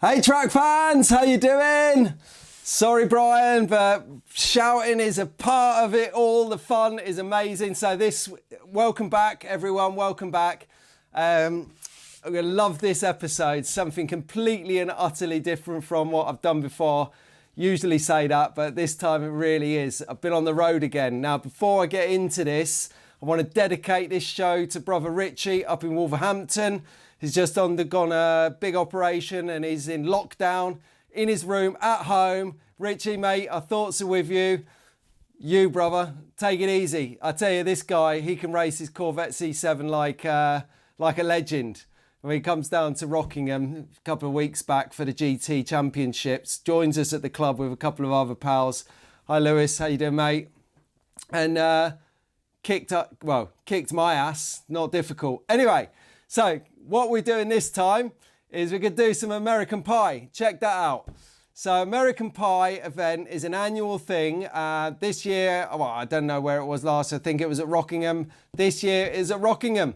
Hey track fans, how you doing? Sorry Brian, but shouting is a part of it all. The fun is amazing. So welcome back everyone, welcome back. I'm gonna love this episode. Something completely and utterly different from what I've done before. Usually say that, but this time it really is. I've been on the road again. Now before I get into this, I want to dedicate this show to brother Richy up in Wolverhampton. He's just undergone a big operation and he's in lockdown in his room at home. Richy, mate, our thoughts are with you. You, brother, take it easy. I tell you, this guy, he can race his Corvette C7 like a legend. When he comes down to Rockingham a couple of weeks back for the GT Championships, joins us at the club with a couple of other pals. Hi, Lewis, how you doing, mate? And kicked my ass, not difficult. Anyway, so what we're doing this time is we're going to do some American Pie. Check that out. So American Pie event is an annual thing. This year, well, I don't know where it was last. I think it was at Rockingham. This year is at Rockingham.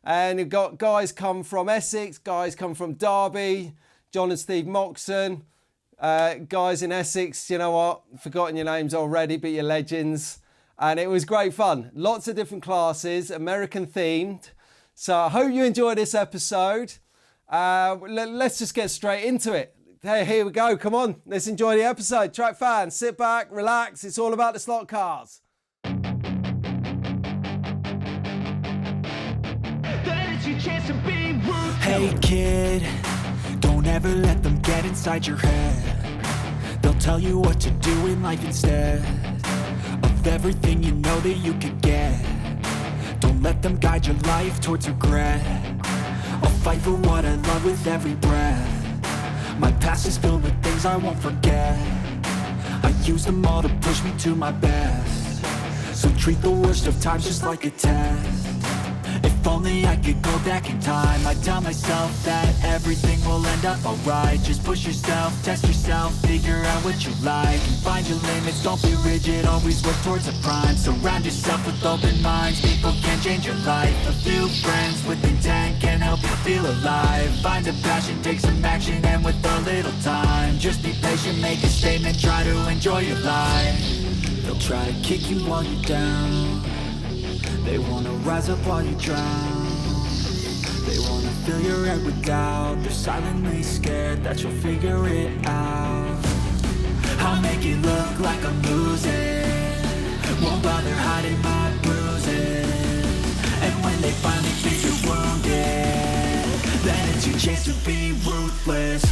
And you've got guys come from Essex, guys come from Derby, John and Steve Moxon, guys in Essex, you know what, forgotten your names already, but you're legends. And it was great fun. Lots of different classes, American themed. So I hope you enjoy this episode. Let's just get straight into it. Hey, here we go. Come on, let's enjoy the episode. Track fans, sit back, relax. It's all about the slot cars. Hey kid, don't ever let them get inside your head. They'll tell you what to do in life instead of everything you know that you could get. Don't let them guide your life towards regret. I'll fight for what I love with every breath. My past is filled with things I won't forget. I use them all to push me to my best. So treat the worst of times just like a test. If only I could go back in time, I'd tell myself that everything will end up alright. Just push yourself, test yourself, figure out what you like, and find your limits, don't be rigid, always work towards a prime. Surround yourself with open minds, people can change your life. A few friends with intent can help you feel alive. Find a passion, take some action, and with a little time, just be patient, make a statement, try to enjoy your life. They'll try to kick you while you're down. They wanna rise up while you drown. They wanna fill your head with doubt. They're silently scared that you'll figure it out. I'll make it look like I'm losing, won't bother hiding my bruises. And when they finally think you're wounded, then it's your chance to be ruthless.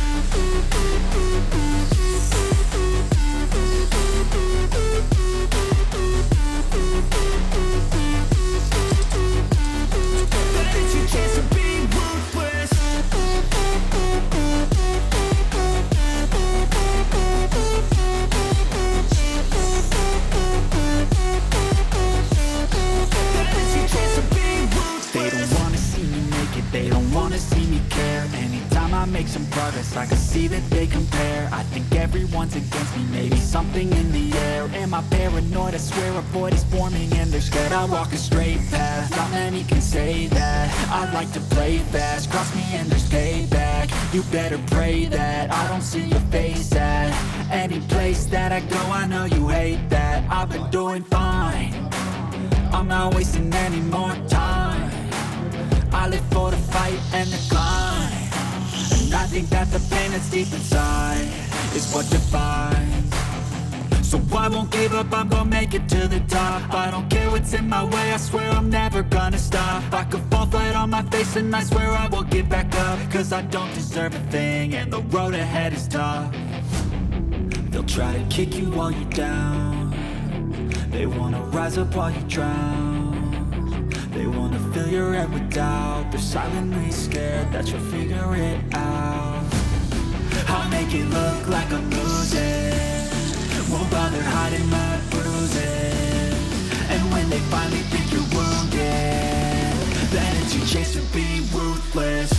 They don't wanna see me care. Anytime I make some progress, I can see that they compare. I think everyone's against me, maybe something in the air. Am I paranoid? I swear a void is forming and they're scared I walk a straight path. Not many can say that. I like to play fast, cross me and there's payback. You better pray that I don't see your face at any place that I go. I know you hate that. I've been doing fine, I'm not wasting any more time. I live for the fight and the climb, and I think that the pain that's deep inside is what defines. So I won't give up, I'm gonna make it to the top. I don't care what's in my way, I swear I'm never gonna stop. I could fall flat on my face and I swear I will get back up, cause I don't deserve a thing and the road ahead is tough. They'll try to kick you while you're down. They wanna rise up while you drown. They wanna fill your head with doubt. They're silently scared that you'll figure it out. I'll make it look like I'm losing, won't bother hiding my bruises. And when they finally think you're wounded, then it's your chance to be ruthless.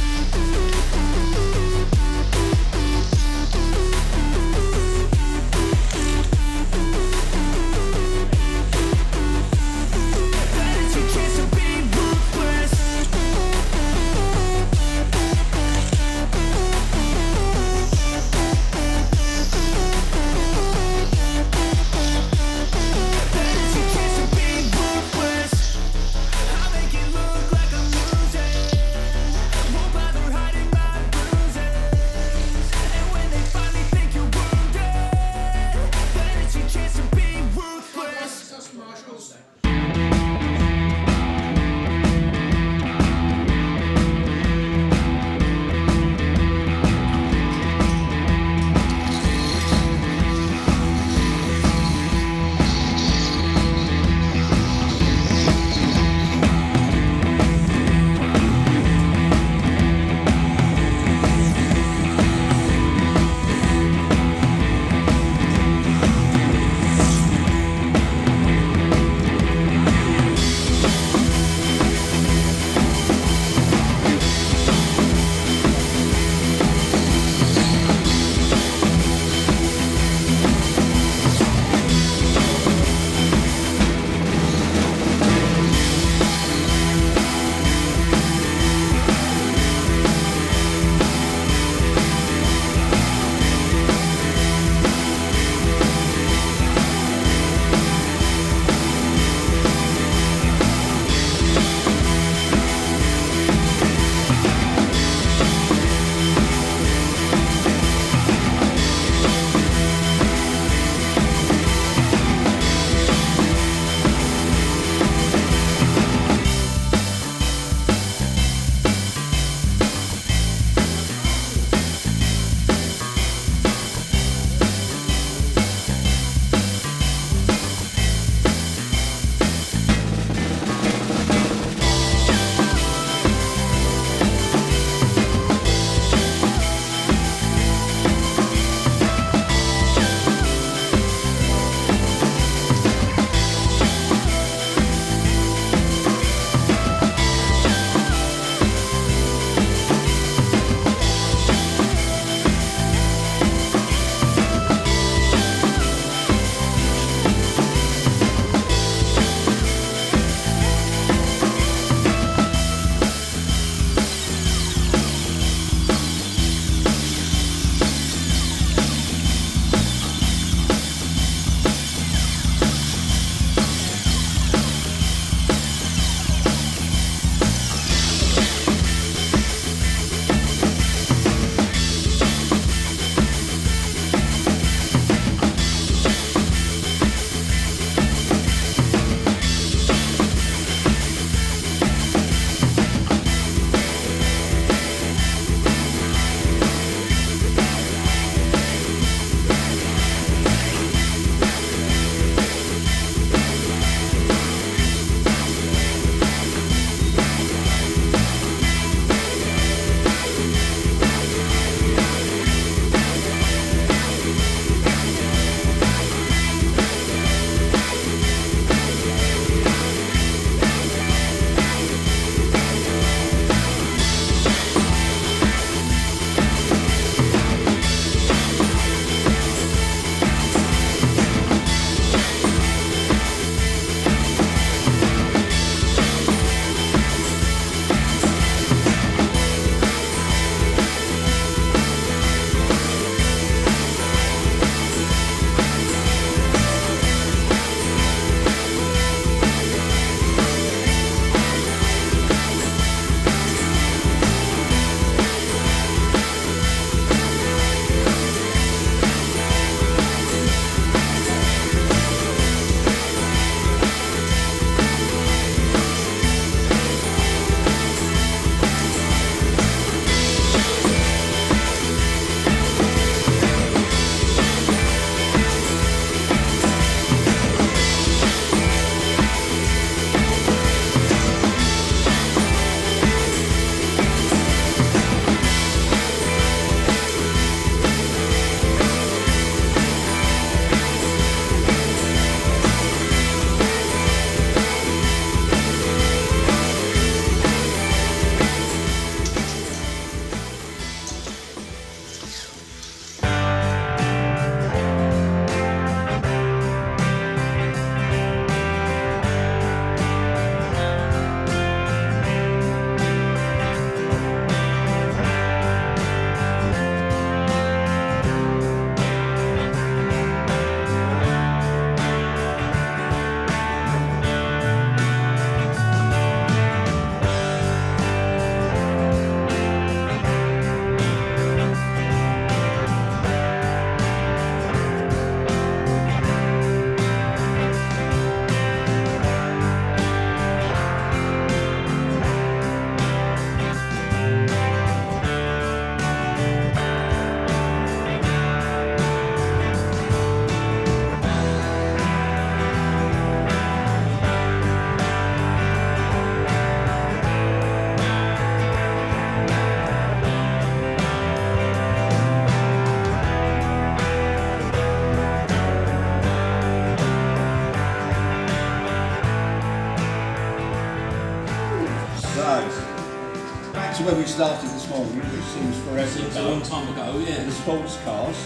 to where we started this morning, which seems forever Seems a ago. long time ago, yeah. The sports cars.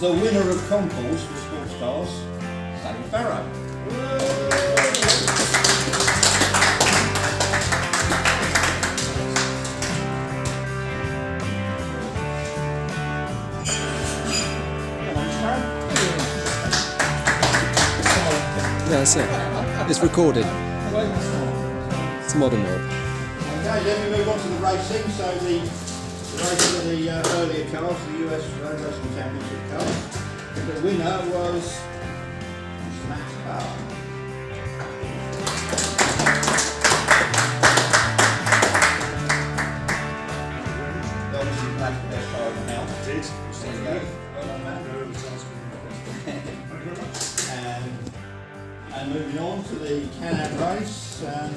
The winner of concourse for sports cars, David Farrow. Yeah, that's it. It's recorded. It's modern mode. Okay, then we move on to the racing. So the racing of the earlier cars, the US Road Racing Championship cars. The winner was NASCAR. Obviously, you made the best car in the house. There you go. Well done, man. And moving on to the Can-Am race, and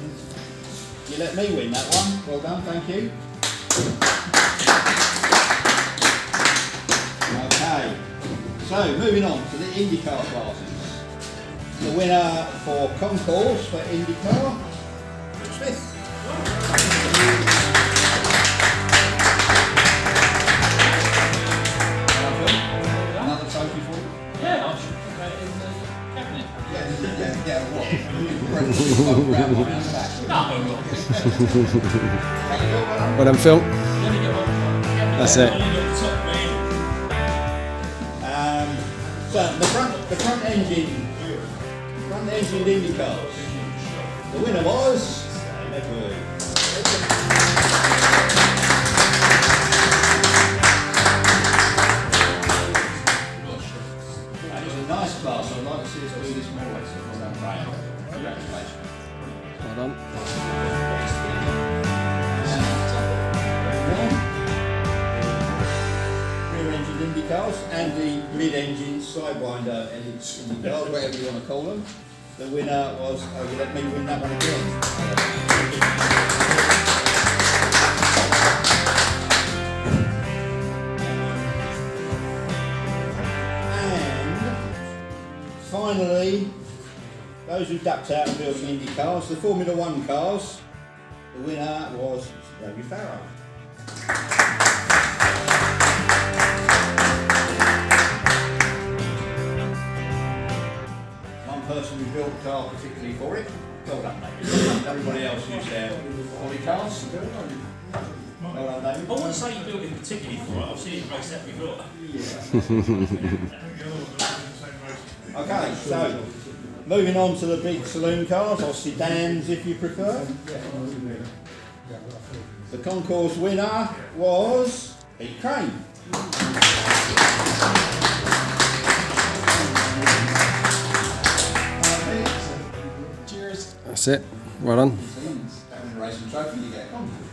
you let me win that one. Well done, thank you. Okay, so moving on to the IndyCar classes. The winner for concourse for IndyCar, Rick Smith. Another trophy for you? Yeah, I should put that in the cabinet. Yeah, what? Well done, Phil. Let me get one. That's it. So the front engine Indy cars. The winner was Edward. That is a nice class. I'd like to see us do this more. Well done, Brian. Congratulations. Well done. Rear engine Indy cars and the mid engine sidewinder Indy cars, whatever you want to call them. The winner was, oh, you let me win that one again. And finally, those who ducked out and built the Indy cars, the Formula One cars, the winner was David Farrow. One person who built the car particularly for it. Well done, David. Everybody else used their Policars. Well done, David. I wouldn't say you built it particularly for it. I've seen it race that before. Okay, so moving on to the big saloon cars, or sedans if you prefer. The concourse winner was Pete Crane. Cheers. That's it. Well done. Racing trophy, you get a concourse.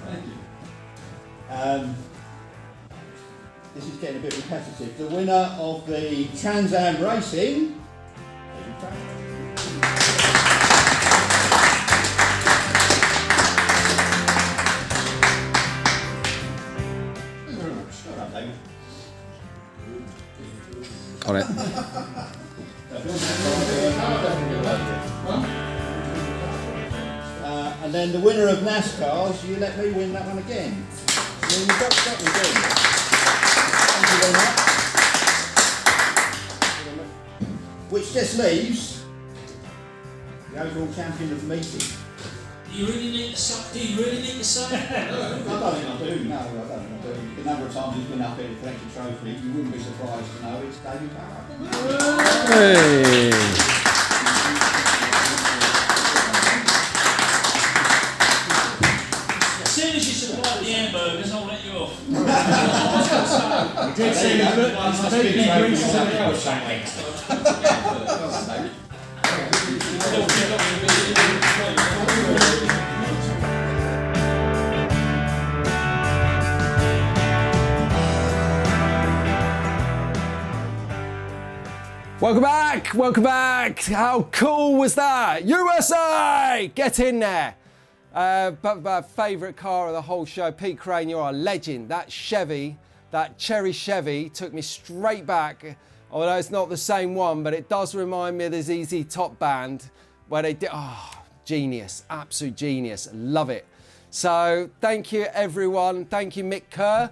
This is getting a bit repetitive. The winner of the Transam Racing. Got it. And then the winner of NASCAR's, you let me win that one again. So you've got that one again. Thank you very much. Which just leaves the overall champion of the meeting. Do you really need to say? Do you really need to say? I don't think I do. No, I don't think I do. The number of times he's been up here to collect a trophy, you wouldn't be surprised to know it's David Farrow. Hey. As soon as you supply the hamburgers, I'll let you off. You did say it's the big Welcome back, welcome back. How cool was that? USA, get in there. But my favourite car of the whole show, Pete Crane, you're a legend. That Chevy, that cherry Chevy took me straight back. Although it's not the same one, but it does remind me of the ZZ Top Band where they did, oh, genius, absolute genius, love it. So thank you everyone. Thank you Mick Kerr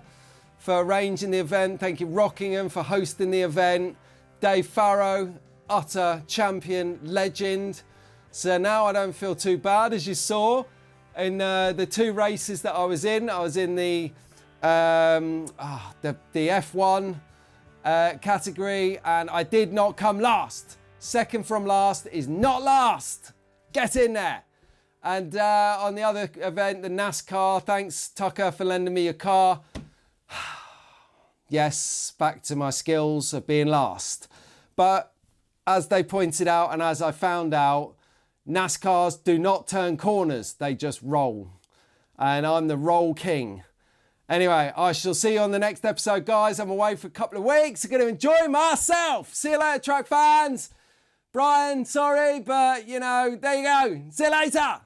for arranging the event. Thank you Rockingham for hosting the event. Dave Farrow, utter champion, legend. So now I don't feel too bad, as you saw in the 2 races that I was in. I was in the F1 category, and I did not come last. Second from last is not last. Get in there. And on the other event, the NASCAR, thanks Tucker for lending me your car. Yes, back to my skills of being last. But as they pointed out, and as I found out, NASCARs do not turn corners, they just roll. And I'm the roll king. Anyway, I shall see you on the next episode, guys. I'm away for a couple of weeks. I'm going to enjoy myself. See you later, track fans. Brian, sorry, but, you know, there you go. See you later.